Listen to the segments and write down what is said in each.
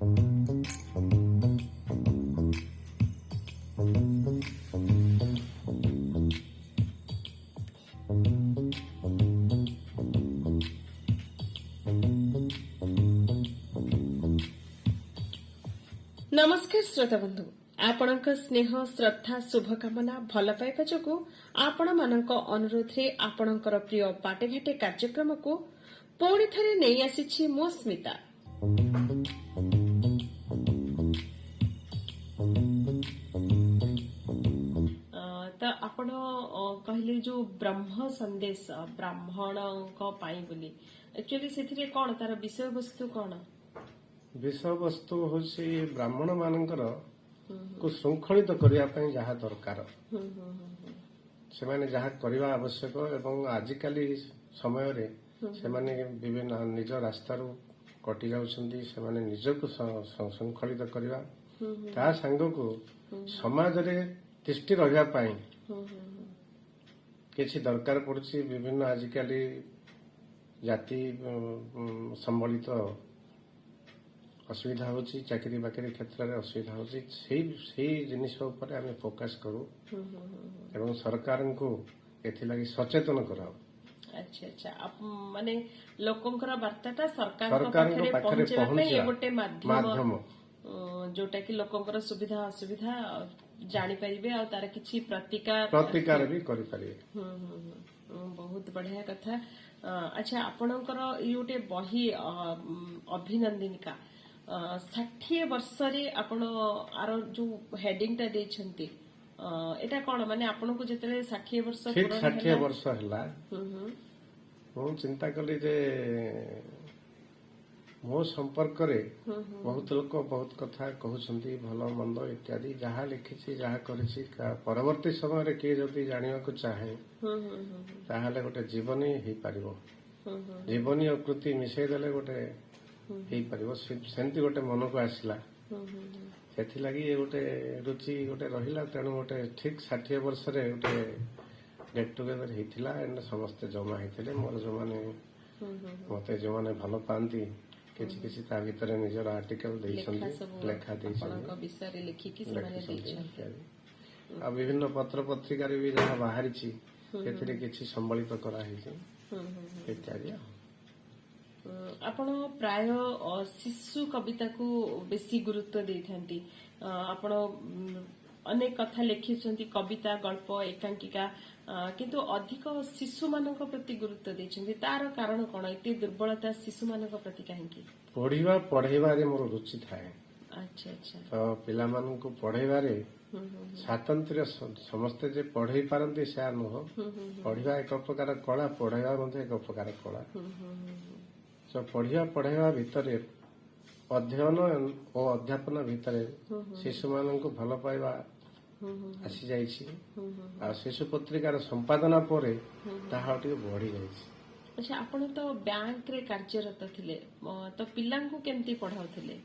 नमस्कार श्रोता बंधु आपणक स्नेह श्रद्धा शुभकामना भल पाइबा जोगु आपण मानक अनुरोध रे आपणकर प्रिय बाटेघाटे कार्यक्रम को पुणी थरे नहीं आसीछि मो स्मिता। तो आपण कहले जो ब्रह्म संदेश ब्राह्मण पाई बोली एक्चुअली सेथिरे कोन तार विषय वस्तु कोन विषय वस्तु हूँ ब्राह्मण मानकर को श्रृंखलित करने जहाँ दरकार से माने जहाँ करने आवश्यक एवं आजिकाली समय रे से माने विभिन्न निज रास्तार कटि जाउछन्ती से माने निजको श्रृंखलित करवा ता संग को समाज रे तिष्टि रहिया पाई किछि दरकार पड़छि विभिन्न आजिकाली जाति संबलित असुविधा होची चाकरी बाकरी क्षेत्र में असुविधा होची सेही जिनिस ऊपर आमे फोकस करू एवं सरकार को एथिलागी सचेतन कराओ। अच्छा अच्छा माने लोकंकर वार्ताटा सरकार पाखरे पहुंचे गोटे माध्यम जोटा कि लोकंकर सुविधा असुविधा जानी परिबे आ तार किछि प्रतिकार भी करि परिबे। बहुत बढ़िया कथा। अच्छा आपणकर ई गोटे बही अभिनंदिनिका 60 वर्ष रे आपण आर जो हेडिंग ता देछंती एटा कोन माने आपण को जतले 60 वर्ष पूरा 60 वर्ष हला मो चिंता कली जे मो संपर्क रे बहुत लोक बहुत कथा कहउछंती भलो मंद इत्यादि जहाँ लिखिछि जहाँ करिछि परवर्ती समय रे के जति जानिया को चाहे ताहाले गोटे जीवनी हे पारिबो जीवनी और कृति मिसै देले गोटे हे पारिबो सेंती गोटे मन को आसिला सेथि लागि ए गोटे रुचि गोटे रहिला तेणु गोटे ठीक 60 वर्ष रे गोटे गेट टुगेदर हेतिला एंड समस्त जमा हेतिले मोर जो माने मते जो माने भलो पांती किछि किछि ता भितर निजर आर्टिकल दैछन्ती लेखा दैछन्ती विषय रे लिखि कि माने दैछन्ती आ विभिन्न पत्र पत्रिका रे भी जहा बाहरिछि एथिरे किछि संबलित करा हेछि इत्यादि। आपण प्राय शिशु कविता को बेसी गुरुत्व देथांती आपण अनेक कथा लिखिछन्ती कविता गल्प एकांकिका किंतु अधिक शिशु मानक प्रति गुरुत्व देछन्ती तार कारण कोन एते दुर्बलता शिशु मानक प्रति काहेकि पढिबा पढेबा रे मोर रुचि थाए। अच्छा अच्छा तो पिला मानन को पढेबा रे स्वातंत्र्य समस्त जे पढ़े पारंती से नुह पढ़िबा एक प्रकार कला पढ़ेबा मध्ये एक प्रकार कला तो पढ़िबा पढ़ेबा भितर अध्ययन और अध्यापन भितर शिशु मानन को भल पाइबा आसी जाइछि आ शिशु पत्रिकार संपादना परे ताहा टिके बढ़ी जाइछि। अच्छा आपण तो बैंक रे कार्यरत थिले तो पिल्लां को केमती पढाउथिले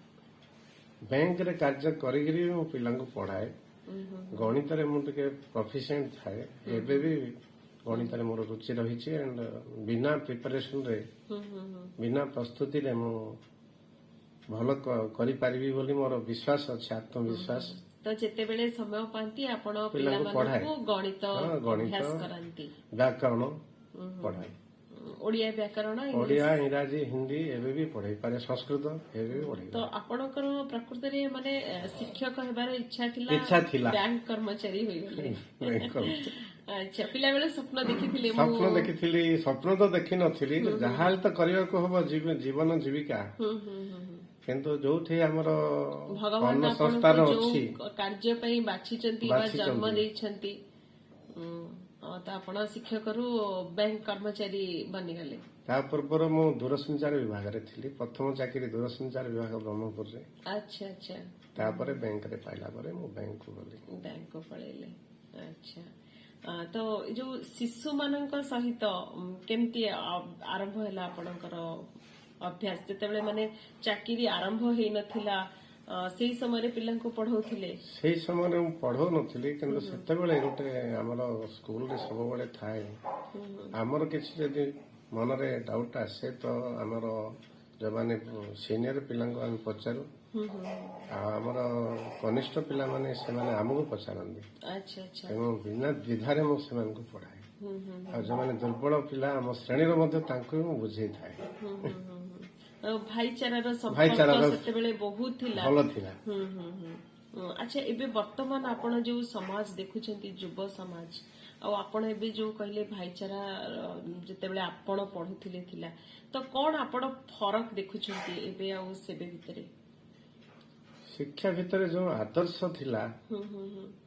बैंक रे कार्य करिगिरी मो पिल्लां को पढ़ाए गणित रे मु टिके प्रोफिशिएंट थाए एबे भी गणित रे मोर रुचि रहिछि एंड बिना प्रिपरेशन रे बिना प्रस्तुति रे मु भलो करि पारिबी बोली मोर विश्वास अछि आत्मविश्वास। तो जेते बेले समय पांती आपण पिल्ला मानकु गणित अभ्यास करंती व्याकरण पढ़ाए ओडिया व्याकरण ओडिया इंग्रजी हिंदी एबे भी पढ़ाई पारे संस्कृत एबे भी पढ़ाई। तो आपणकर प्रकृति रे माने शिक्षक हेबार इच्छा थिला बैंक कर्मचारी होई गेले। अच्छा पिला बेले स्वप्न देखिथिले स्वप्न तो देखि नथिली जहाल तो करिया को हबो जीवन जीविका किंतु जोठी हमर भगवान संस्थान अछि कार्य पई बाछिचंती बा जन्म देइछंती तो आपण शिक्षक रु बैंक कर्मचारी बनी गले। ता पूर्व मु दूरसंचार विभाग रे थिली प्रथम चाकरी दूरसंचार विभाग ब्रह्मपुर रे। अच्छा अच्छा तापर बैंक रे पाइला परे मु बैंक को गली बैंक को पळेले। अच्छा तो जो शिशु मानक सहित केमती आरंभ हैला आपणकर अभ्यास जेतेबेले माने चाकरी आरंभ हेई नथिला सेही समय रे पिल्लां को पढौथिले सेही समय रे पढौ नथिली किंतु सेतेबेले गोटे हमर स्कूल रे सब बेले थाए हमर किछि जदी मन रे डाउट आसे तो हमर ଯେଉଁମାନେ ସିନିୟର ପିଲାଙ୍କୁ ଆମେ ପଚାରୁ ଆଉ ଆମର କନିଷ୍ଠ ପିଲାମାନେ ସେମାନେ ଆମକୁ ପଚାରନ୍ତି। ଆଚ୍ଛା ଆଚ୍ଛା ତେଣୁ ବିନା ଦ୍ୱିଧାରେ ମୁଁ ସେମାନଙ୍କୁ ପଢ଼ାଏ। ଆଉ ଯେଉଁମାନେ ଦୁର୍ବଳ ପିଲା ଆମ ଶ୍ରେଣୀର ମଧ୍ୟ ତାଙ୍କୁ ମୁଁ ବୁଝେଇଥାଏ। ଆଉ ଭାଇଚାରାର ସମ୍ପର୍କ ଭାଇଚାରାର ସେତେବେଳେ ବହୁତ ଥିଲା। ଭଲ ଥିଲା। ଆଚ୍ଛା ଏବେ ବର୍ତ୍ତମାନ ଆପଣ ଯୋଉ ସମାଜ ଦେଖୁଛନ୍ତି ଯୁବ ସମାଜ ଆଉ ଆପଣ ଏବେ ଯୋଉ କହିଲେ ଭାଇଚାରା ଯେତେବେଳେ ଆପଣ ପଢୁଥିଲେ ଥିଲା ତ କଣ ଆପଣ ଫରକ ଦେଖୁଛନ୍ତି ଏବେ ଆଉ ସେବେ ଭିତରେ? ଶିକ୍ଷା ଭିତରେ ଯେଉଁ ଆଦର୍ଶ ଥିଲା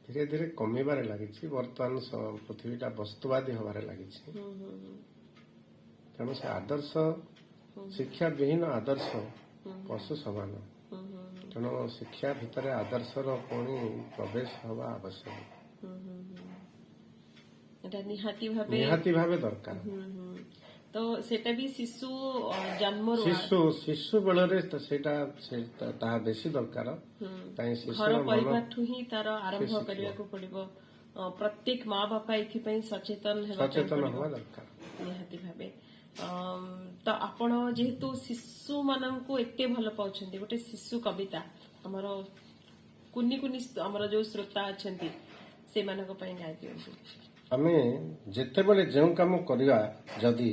ଧୀରେ ଧୀରେ କମିବାରେ ଲାଗିଛି। ବର୍ତ୍ତମାନ ପୃଥିବୀଟା ବସ୍ତୁବାଦୀ ହେବାରେ ଲାଗିଛି। ତେଣୁ ସେ ଆଦର୍ଶ ଶିକ୍ଷା ବିହୀନ ଆଦର୍ଶ ପଶୁ ସମାନ। ତେଣୁ ଶିକ୍ଷା ଭିତରେ ଆଦର୍ଶର ପୁଣି ପ୍ରବେଶ ହେବା ଆବଶ୍ୟକ। ଏଟା ନିହାତି ଭାବେ ଦରକାର। ତ ସେଟା ବି ଶିଶୁ ଜନ୍ମରୁ ଶିଶୁ ବେଳରେ ସେଇଟା ତାହା ବେଶୀ ଦରକାର। ଘର ପରିବାରଠୁ ହିଁ ତାର ଆରମ୍ଭ କରିବାକୁ ପଡିବ। ପ୍ରତ୍ୟେକ ମା ବାପା ଏଥିପାଇଁ ସଚେତନ ହେବା ଦରକାର ନିହାତି ଭାବେ। ତ ଆପଣ ଯେହେତୁ ଶିଶୁ ମାନଙ୍କୁ ଏତେ ଭଲ ପାଉଛନ୍ତି ଗୋଟେ ଶିଶୁ କବିତା ଆମର କୁନି କୁନି ଆମର ଯୋଉ ଶ୍ରୋତା ଅଛନ୍ତି ସେମାନଙ୍କ ପାଇଁ ଗାଇ ଦିଅନ୍ତୁ। ଆମେ ଯେତେବେଳେ ଯେଉଁ କାମ କରିବା ଯଦି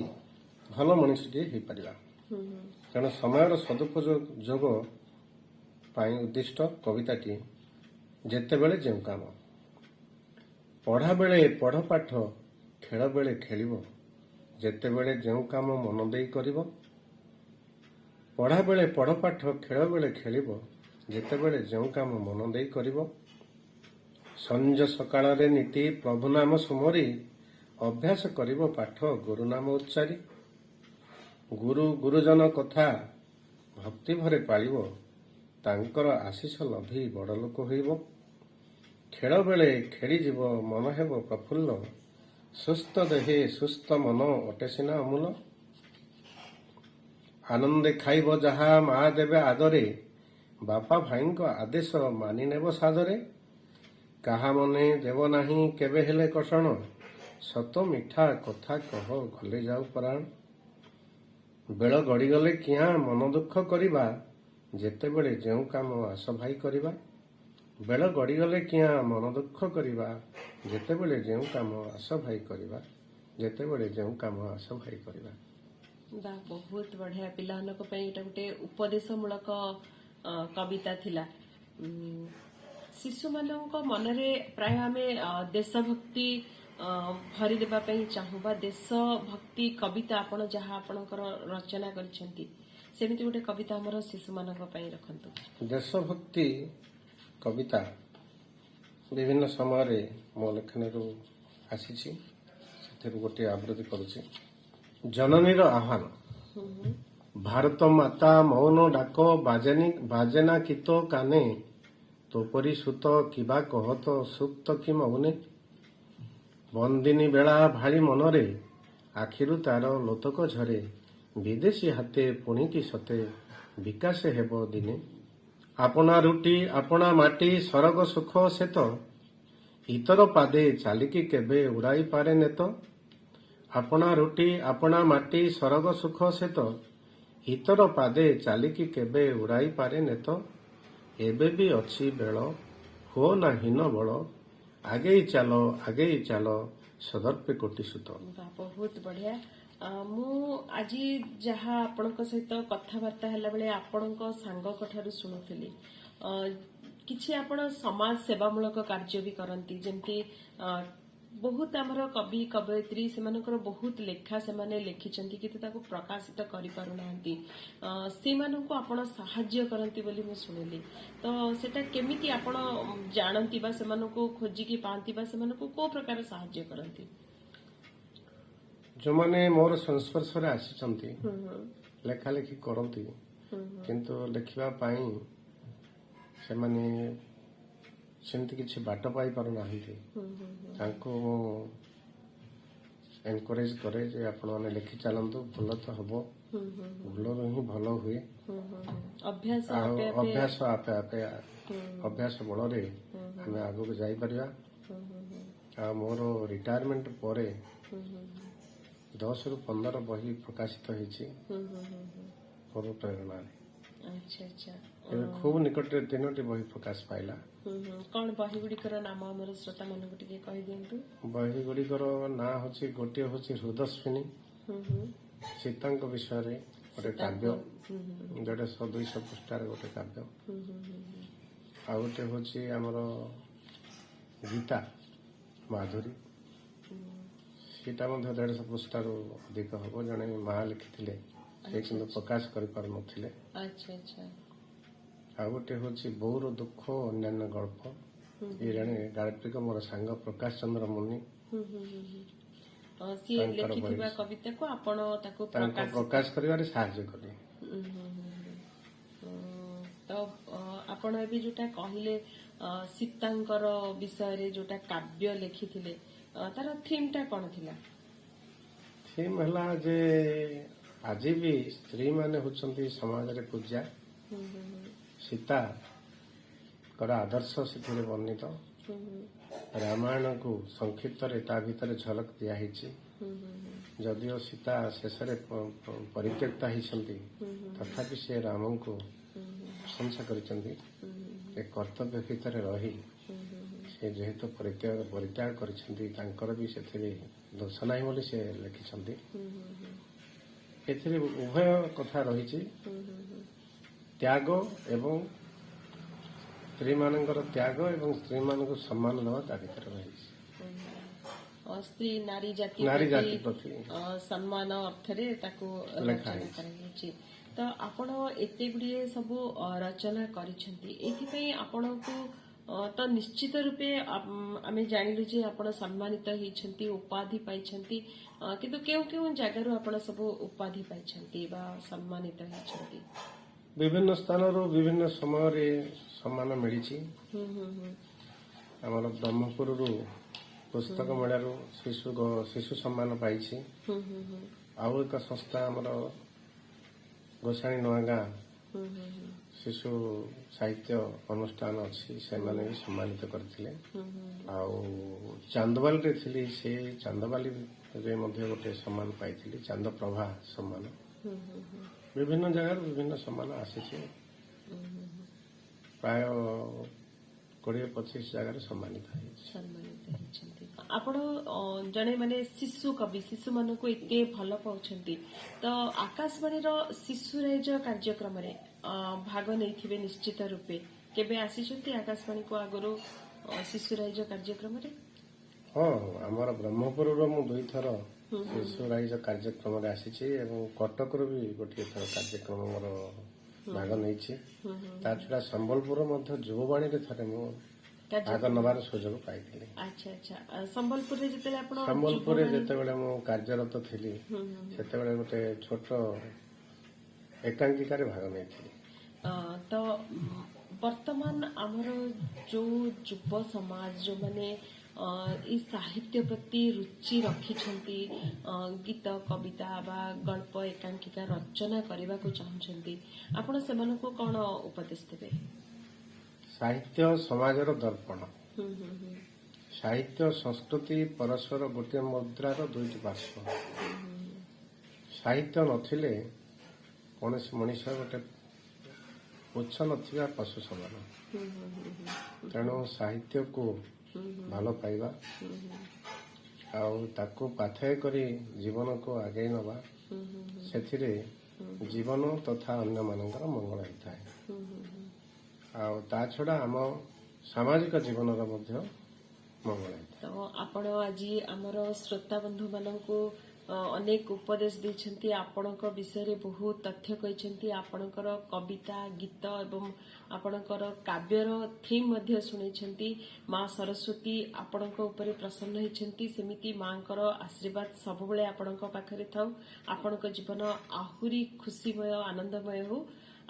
ଭଲ ମଣିଷଟିଏ ହେଇପାରିବା। ତେଣୁ ସମୟର ସଦୁପଯୋଗ ପାଇଁ ଉଦ୍ଦିଷ୍ଟ କବିତାଟି ଯେତେବେଳେ ଯେଉଁ କାମ। ପଢ଼ା ବେଳେ ପଢ଼ ପାଠ ଖେଳ ବେଳେ ଖେଳିବ ଯେତେବେଳେ ଯେଉଁ କାମ ମନ ଦେଇ କରିବ। ପଢ଼ା ବେଳେ ପଢ଼ ପାଠ ଖେଳ ବେଳେ ଖେଳିବ ଯେତେବେଳେ ଯେଉଁ କାମ ମନ ଦେଇ କରିବ। ସଞ୍ଜ ସକାଳରେ ନୀତି ପ୍ରଭୁ ନାମ ସୁମରି ଅଭ୍ୟାସ କରିବ ପାଠ ଗୁରୁ ନାମ ଉଚ୍ଚାରି। ଗୁରୁଜନ କଥା ଭକ୍ତି ଭରେ ପାଳିବ ତାଙ୍କର ଆଶିଷ ଲଭି ବଡ଼ ଲୋକ ହୋଇବ। ଖେଳ ବେଳେ ଖେଳିଯିବ ମନ ହେବ ପ୍ରଫୁଲ୍ଲ ସୁସ୍ଥ ଦେହେ ସୁସ୍ଥ ମନ ଅଟେ ସିନା ଅମୂଲ। ଆନନ୍ଦେ ଖାଇବ ଯାହା ମା ଦେବେ ଆଦରେ ବାପା ଭାଇଙ୍କ ଆଦେଶ ମାନି ନେବ ସାଦରେ। କାହା ମନେ ଦେବ ନାହିଁ କେବେ ହେଲେ କଷଣ ସତ ମିଠା କଥା କହ ଗଲେ ଯାଉ ପରାଣ। ବେଳ ଗଡ଼ିଗଲେ କିଆଁ ମନ ଦୁଃଖ କରିବା ଯେତେବେଳେ ଯେଉଁ କାମ ଆସ ଭାଇ କରିବା। ବେଳ ଗଡ଼ିଗଲେ କିଆଁ ମନ ଦୁଃଖ କରିବା ଯେତେବେଳେ ଯେଉଁ କାମ ଆସ ଭାଇ କରିବା। ଯେତେବେଳେ ଯେଉଁ କାମ ଆସ ଭାଇ କରିବା। ବହୁତ ବଢିଆ। ପିଲାମାନଙ୍କ ପାଇଁ ଏଇଟା ଗୋଟେ ଉପଦେଶ ମୂଳକ କବିତା ଥିଲା। ଶିଶୁମାନଙ୍କ ମନରେ ପ୍ରାୟ ଆମେ ଦେଶଭକ୍ତି ଭରିଦେବା ପାଇଁ ଚାହୁଁ ବା ଦେଶଭକ୍ତି କବିତା ଆପଣ ଯାହା ଆପଣଙ୍କର ରଚନା କରିଛନ୍ତି ସେମିତି ଗୋଟେ କବିତା ଆମର ଶିଶୁମାନଙ୍କ ପାଇଁ ରଖନ୍ତୁ। ଦେଶଭକ୍ତି କବିତା ବିଭିନ୍ନ ସମୟରେ ମୋ ଲେଖନୀରୁ ଆସିଛି। ସେଥିରୁ ଗୋଟିଏ ଆବୃତ୍ତି କରୁଛି। ଜନନୀର ଆହ୍ୱାନ। ଭାରତ ମାତା ମୌନ ଡାକ ବାଜେନା କିତ କାନେ ତୋପରି ସୁତ କିବା କହତ ସୁପ୍ତ କି ମୌନେ। ବନ୍ଦିନୀ ବେଳା ଭାଳି ମନରେ ଆଖିରୁ ତାର ଲୋତକ ଝରେ ବିଦେଶୀ ହାତେ ପୁଣି କି ସତେ ବିକାଶ ହେବ ଦିନେ। ଆପଣା ରୁଟି ଆପଣା ମାଟି ସରଗ ସୁଖ ସେତ ଇତର ପାଦେ ଚାଲିକି କେବେ ଉଡ଼ାଇ ପାରେ ନେତ। ଆପଣା ରୁଟି ଆପଣା ମାଟି ସରଗ ସୁଖ ସେତ ଇତର ପାଦେ ଚାଲିକି କେବେ ଉଡ଼ାଇ ପାରେ ନେତ। ଏବେ ବି ଅଛି ବେଳ ହୁଅ ନା ହୀନ ବଳ ଆଗେଇ ଚାଲ ସଦର୍ପେ କୋଟି ସୁତ। ବହୁତ ବଢିଆ। ମୁଁ ଆଜି ଯାହା ଆପଣଙ୍କ ସହିତ କଥାବାର୍ତ୍ତା ହେଲା ବେଳେ ଆପଣଙ୍କ ସାଙ୍ଗଙ୍କ ଠାରୁ ଶୁଣୁଥିଲି କିଛି ଆପଣ ସମାଜ ସେବାମୂଳକ କାର୍ଯ୍ୟ ବି କରନ୍ତି। ଯେମିତି ବହୁତ ଆମର କବି କବୟିତ୍ରୀ ସେମାନଙ୍କର ବହୁତ ଲେଖା ସେମାନେ ଲେଖିଛନ୍ତି କିନ୍ତୁ ତାକୁ ପ୍ରକାଶିତ କରିପାରୁନାହାନ୍ତି। ସେମାନଙ୍କୁ ଆପଣ ସାହାଯ୍ୟ କରନ୍ତି ବୋଲି ମୁଁ ଶୁଣିଲି। ତ ସେଟା କେମିତି ଆପଣ ଜାଣନ୍ତି ବା ସେମାନଙ୍କୁ ଖୋଜିକି ପାଆନ୍ତି ବା ସେମାନଙ୍କୁ କୋଉ ପ୍ରକାର ସାହାଯ୍ୟ କରନ୍ତି? ଯେଉଁମାନେ ମୋର ସଂସ୍ପର୍ଶରେ ଆସିଛନ୍ତି ଲେଖାଲେଖି କରନ୍ତି କିନ୍ତୁ ଲେଖିବା ପାଇଁ ସେମାନେ ସେମିତି କିଛି ବାଟ ପାଇପାରୁନାହାନ୍ତି ତାଙ୍କୁ ମୁଁ ଏନକରେଜ କରେ ଯେ ଆପଣମାନେ ଲେଖି ଚାଲନ୍ତୁ ଭଲ ତ ହବ। ଭୁଲରୁ ହିଁ ଭଲ ହୁଏ। ଆଉ ଅଭ୍ୟାସ ଆପେ ଆପେ ଅଭ୍ୟାସ ବଳରେ ଆମେ ଆଗକୁ ଯାଇପାରିବା। ଆଉ ମୋର ରିଟାୟାରମେଣ୍ଟ ପରେ 10ରୁ 15 ବହି ପ୍ରକାଶିତ ହେଇଛି। ମୋର ପ୍ରେରଣାରେ। ଆଚ୍ଛା ଆଚ୍ଛା। ଏବେ ଖୁବ୍ ନିକଟରେ 3ଟି ବହି ପ୍ରକାଶ ପାଇଲା। କଣ ବହି ଗୁଡିକର ନାମ ଆମର ଶ୍ରୋତା ମାନଙ୍କୁ ଟିକେ କହିଦିଅନ୍ତୁ। ବହି ଗୁଡ଼ିକର ନାଁ ହଉଛି, ଗୋଟିଏ ହଉଛି ହୃଦସ୍ୱିନୀ, ସୀତାଙ୍କ ବିଷୟରେ ଗୋଟେ କାବ୍ୟ, ଯୋଉଟା 200 ପୃଷ୍ଠାର ଗୋଟେ କାବ୍ୟ। ଆଉ ଗୋଟେ ହଉଛି ଆମର ଗୀତା ମାଧୁରୀ, ସେଇଟା ମଧ୍ୟ 150 ପୃଷ୍ଠାରୁ ଅଧିକ ହବ। ଜଣେ ମା ଲେଖିଥିଲେ, ସେ କିନ୍ତୁ ପ୍ରକାଶ କରିପାରୁନଥିଲେ। ଆଚ୍ଛା ଆଚ୍ଛା। ଆଉ ଗୋଟେ ହଉଛି ବୋଉର ଦୁଃଖ ଓ ଅନ୍ୟାନ୍ୟ ଗଳ୍ପ, ଇଏ ଜଣେ ଗାଳ୍ପିକ ମୋର ସାଙ୍ଗ ପ୍ରକାଶ ଚନ୍ଦ୍ର ମୁନି, ସିଏ ଲେଖିଥିବା କବିତାକୁ ଆପଣ ତାକୁ ପ୍ରକାଶ କରିବାରେ ସାହାଯ୍ୟ କଲେ। ତ ଆପଣ ଏବେ ଯୋଉଟା କହିଲେ ସୀତାଙ୍କର ବିଷୟରେ ଯୋଉଟା କାବ୍ୟ ଲେଖିଥିଲେ, ତାର ଥିମ୍ ଟା କଣ ଥିଲା? ଥିମ୍ ହେଲା ଯେ ଆଜି ବି ସ୍ତ୍ରୀ ମାନେ ହଉଛନ୍ତି ସମାଜରେ ପୂଜା। ସୀତାଙ୍କର ଆଦର୍ଶ ସେଥିରେ ବର୍ଣ୍ଣିତ। ରାମାୟଣକୁ ସଂକ୍ଷିପ୍ତରେ ତା ଭିତରେ ଝଲକ ଦିଆହେଇଛି। ଯଦିଓ ସୀତା ଶେଷରେ ପରିତ୍ୟକ୍ତା ହେଇଛନ୍ତି, ତଥାପି ସେ ରାମଙ୍କୁ ପ୍ରଶଂସା କରିଛନ୍ତି। ଏ କର୍ତ୍ତବ୍ୟ ଭିତରେ ରହି ସେ ଯେହେତୁ ପରିତ୍ୟାଗ କରିଛନ୍ତି, ତାଙ୍କର ବି ସେଥିରେ ଦୋଷ ନାହିଁ ବୋଲି ସେ ଲେଖିଛନ୍ତି। ଏଥିରେ ଉଭୟ କଥା ରହିଛି, ତ୍ୟାଗ ଏବଂ ସ୍ତ୍ରୀମାନଙ୍କର ତ୍ୟାଗ ଏବଂ ସ୍ତ୍ରୀମାନଙ୍କୁ ସମ୍ମାନ ଦେବା ତା ଭିତରେ ରହିଛି। ସ୍ତ୍ରୀ ନାରୀ ଜାତି ପ୍ରତି ସମ୍ମାନ ଅର୍ଥରେ ତାକୁ ରଚନା କରାଯାଇଛି। ତ ଆପଣ ଏତେ ଗୁଡିଏ ସବୁ ରଚନା କରିଛନ୍ତି, ଏଥିପାଇଁ ଆପଣଙ୍କୁ ତ ନିଶ୍ଚିତ ରୂପେ ଆମେ ଜାଣିଲୁ ଯେ ଆପଣ ସମ୍ମାନିତ ହେଇଛନ୍ତି, ଉପାଧି ପାଇଛନ୍ତି, କିନ୍ତୁ କେଉଁ କେଉଁ ଜାଗାରୁ ଆପଣ ସବୁ ଉପାଧି ପାଇଛନ୍ତି ବା ସମ୍ମାନିତ ହେଇଛନ୍ତି? ବିଭିନ୍ନ ସ୍ଥାନରୁ ବିଭିନ୍ନ ସମୟରେ ସମ୍ମାନ ମିଳିଛି। ଆମର ବ୍ରହ୍ମପୁରରୁ ପୁସ୍ତକ ମେଳାରୁ ଶିଶୁ ସମ୍ମାନ ପାଇଛି। ଆଉ ଏକ ସଂସ୍ଥା ଆମର ଗୋସାଣୀ ନୂଆଗାଁ ଶିଶୁ ସାହିତ୍ୟ ଅନୁଷ୍ଠାନ ଅଛି, ସେମାନେ ବି ସମ୍ମାନିତ କରିଥିଲେ। ଆଉ ଚାନ୍ଦବାଲିରେ ଥିଲି, ସେ ଚାନ୍ଦବାଲିରେ ମଧ୍ୟ ଗୋଟେ ସମ୍ମାନ ପାଇଥିଲି, ଚାନ୍ଦପ୍ରଭା ସମ୍ମାନ। ବିଭିନ୍ନ ଜାଗାରୁ ବିଭିନ୍ନ ସମ୍ମାନ ଆସିଛି। ପ୍ରାୟ 20-25 ଜାଗାରେ ସମ୍ମାନିତ ହେଇଛନ୍ତି। ଆପଣ ଜଣେ ମାନେ ଶିଶୁ କବି, ଶିଶୁମାନଙ୍କୁ ଏତେ ଭଲ ପାଉଛନ୍ତି, ତ ଆକାଶବାଣୀର ଶିଶୁରାଇଜ କାର୍ଯ୍ୟକ୍ରମରେ ଭାଗ ନେଇଥିବେ ନିଶ୍ଚିତ ରୂପେ। କେବେ ଆସିଛନ୍ତି ଆକାଶବାଣୀକୁ ଆଗରୁ ଶିଶୁରାଇଜ କାର୍ଯ୍ୟକ୍ରମରେ? ହଁ, ଆମର ବ୍ରହ୍ମପୁରର ମୁଁ 2 ଥର ଶିଶୁରାଇଜ କାର୍ଯ୍ୟକ୍ରମରେ ଆସିଛି ଏବଂ କଟକରୁ ବି ଗୋଟିଏ ଥର କାର୍ଯ୍ୟକ୍ରମ ମୋର ଭାଗ ନେଇଛି। ତା ଛଡା ସମ୍ବଲପୁର ମଧ୍ୟ ଯୁବବାଣୀରେ ଥରେ ମୁଁ ଭାଗ ନେବାର ସୁଯୋଗ ପାଇଥିଲି। ଆଚ୍ଛା ଆଚ୍ଛା। ସମ୍ବଲପୁରରେ ଯେତେବେଳେ ମୁଁ କାର୍ଯ୍ୟରତ ଥିଲି, ସେତେବେଳେ ଗୋଟେ ଛୋଟ ଏକାଙ୍କିକାରେ ଭାଗ ନେଇଥିଲି। ତ ବର୍ତ୍ତମାନ ଆମର ଯୋଉ ଯୁବ ସମାଜ, ଯୋଉମାନେ ଏଇ ସାହିତ୍ୟ ପ୍ରତି ରୁଚି ରଖିଛନ୍ତି, ଗୀତ କବିତା ବା ଗଳ୍ପ ଏକାଙ୍କିକା ରଚନା କରିବାକୁ ଚାହୁଁଛନ୍ତି, ଆପଣ ସେମାନଙ୍କୁ କଣ ଉପଦେଶ ଦେବେ? ସାହିତ୍ୟ ସମାଜର ଦର୍ପଣ। ସାହିତ୍ୟ ସଂସ୍କୃତି ପରସ୍ପର ଗୋଟିଏ ମୁଦ୍ରାର 2ଟି ପାର୍ଶ୍ୱ। ସାହିତ୍ୟ ନଥିଲେ କୌଣସି ମଣିଷ ଗୋଟେ ପୁଚ୍ଛ ନଥିବା ପଶୁ ସମାନ। ତେଣୁ ସାହିତ୍ୟକୁ ଭଲ ପାଇବା ଆଉ ତାକୁ ପାଥେୟ କରି ଜୀବନକୁ ଆଗେଇ ନେବା, ସେଥିରେ ଜୀବନ ତଥା ଅନ୍ୟମାନଙ୍କର ମଙ୍ଗଳ ହେଇଥାଏ। ଆଉ ତା ଛଡା ଆମ ସାମାଜିକ ଜୀବନର ମଧ୍ୟ ମଙ୍ଗଳ ହେଇଥାଏ। ତ ଆପଣ ଆଜି ଆମର ଶ୍ରୋତା ବନ୍ଧୁ ମାନଙ୍କୁ ଅନେକ ଉପଦେଶ ଦେଇଛନ୍ତି, ଆପଣଙ୍କ ବିଷୟରେ ବହୁତ ତଥ୍ୟ କହିଛନ୍ତି, ଆପଣଙ୍କର କବିତା, ଗୀତ ଏବଂ ଆପଣଙ୍କର କାବ୍ୟର ଥିମ୍ ମଧ୍ୟ ଶୁଣେଇଛନ୍ତି। ମା ସରସ୍ୱତୀ ଆପଣଙ୍କ ଉପରେ ପ୍ରସନ୍ନ ହେଇଛନ୍ତି, ସେମିତି ମାଙ୍କର ଆଶୀର୍ବାଦ ସବୁବେଳେ ଆପଣଙ୍କ ପାଖରେ ଥାଉ, ଆପଣଙ୍କ ଜୀବନ ଆହୁରି ଖୁସିମୟ ଆନନ୍ଦମୟ ହେଉ।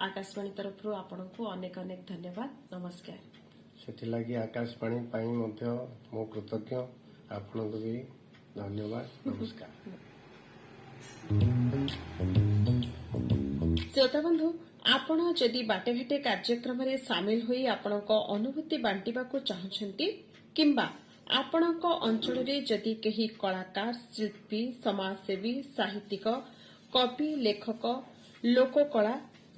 ଆକାଶବାଣୀ ତରଫରୁ ଆପଣଙ୍କୁ ଅନେକ ଅନେକ ଧନ୍ୟବାଦ। ନମସ୍କାର। ସେଥିଲାଗି ଆକାଶବାଣୀ ପାଇଁ ମଧ୍ୟ ମୁଁ କୃତଜ୍ଞ। ଆପଣଙ୍କୁ ବି ଧନ୍ୟବାଦ। ନମସ୍କାର। ଶ୍ରୋତାବନ୍ଧୁ, ଆପଣ ଯଦି ବାଟେ ଘାଟେ କାର୍ଯ୍ୟକ୍ରମରେ ସାମିଲ ହୋଇ ଆପଣଙ୍କ ଅନୁଭୂତି ବାଣ୍ଟିବାକୁ ଚାହୁଁଛନ୍ତି କିମ୍ବା ଆପଣଙ୍କ ଅଞ୍ଚଳରେ ଯଦି କେହି କଳାକାର, ଶିଳ୍ପୀ, ସମାଜସେବୀ, ସାହିତ୍ୟିକ, କବି, ଲେଖକ ଲୋକକଳା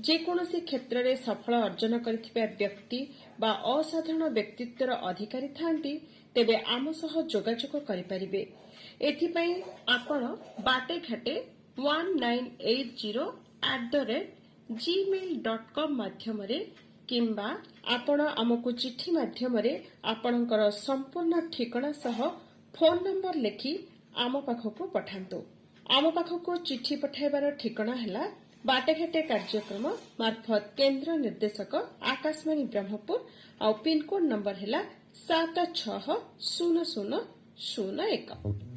ଯେକୌଣସି କ୍ଷେତ୍ରରେ ସଫଳ ଅର୍ଜନ କରିଥିବା ବ୍ୟକ୍ତି ବା ଅସାଧାରଣ ବ୍ୟକ୍ତିତ୍ୱର ଅଧିକାରୀ ଥାନ୍ତି ତେବେ ଆମ ସହ ଯୋଗାଯୋଗ କରିପାରିବେ। ଏଥିପାଇଁ ଆପଣ ବାଟେଘାଟେ 1980@gmail.com ମାଧ୍ୟମରେ କିମ୍ବା ଆପଣ ଆମକୁ ଚିଠି ମାଧ୍ୟମରେ ଆପଣଙ୍କର ସମ୍ପୂର୍ଣ୍ଣ ଠିକଣା ସହ ଫୋନ ନମ୍ବର ଲେଖି ଆମ ପାଖକୁ ପଠାନ୍ତୁ। ଆମ ପାଖକୁ ଚିଠି ପଠାଇବାର ଠିକଣା ହେଲା ବାଟେଘାଟେ କାର୍ଯ୍ୟକ୍ରମ ମାର୍ଫତ କେନ୍ଦ୍ର ନିର୍ଦ୍ଦେଶକ ଆକାଶବାଣୀ ବ୍ରହ୍ମପୁର ଆଉ ପିନକୋଡ ନମ୍ବର ହେଲା 760001।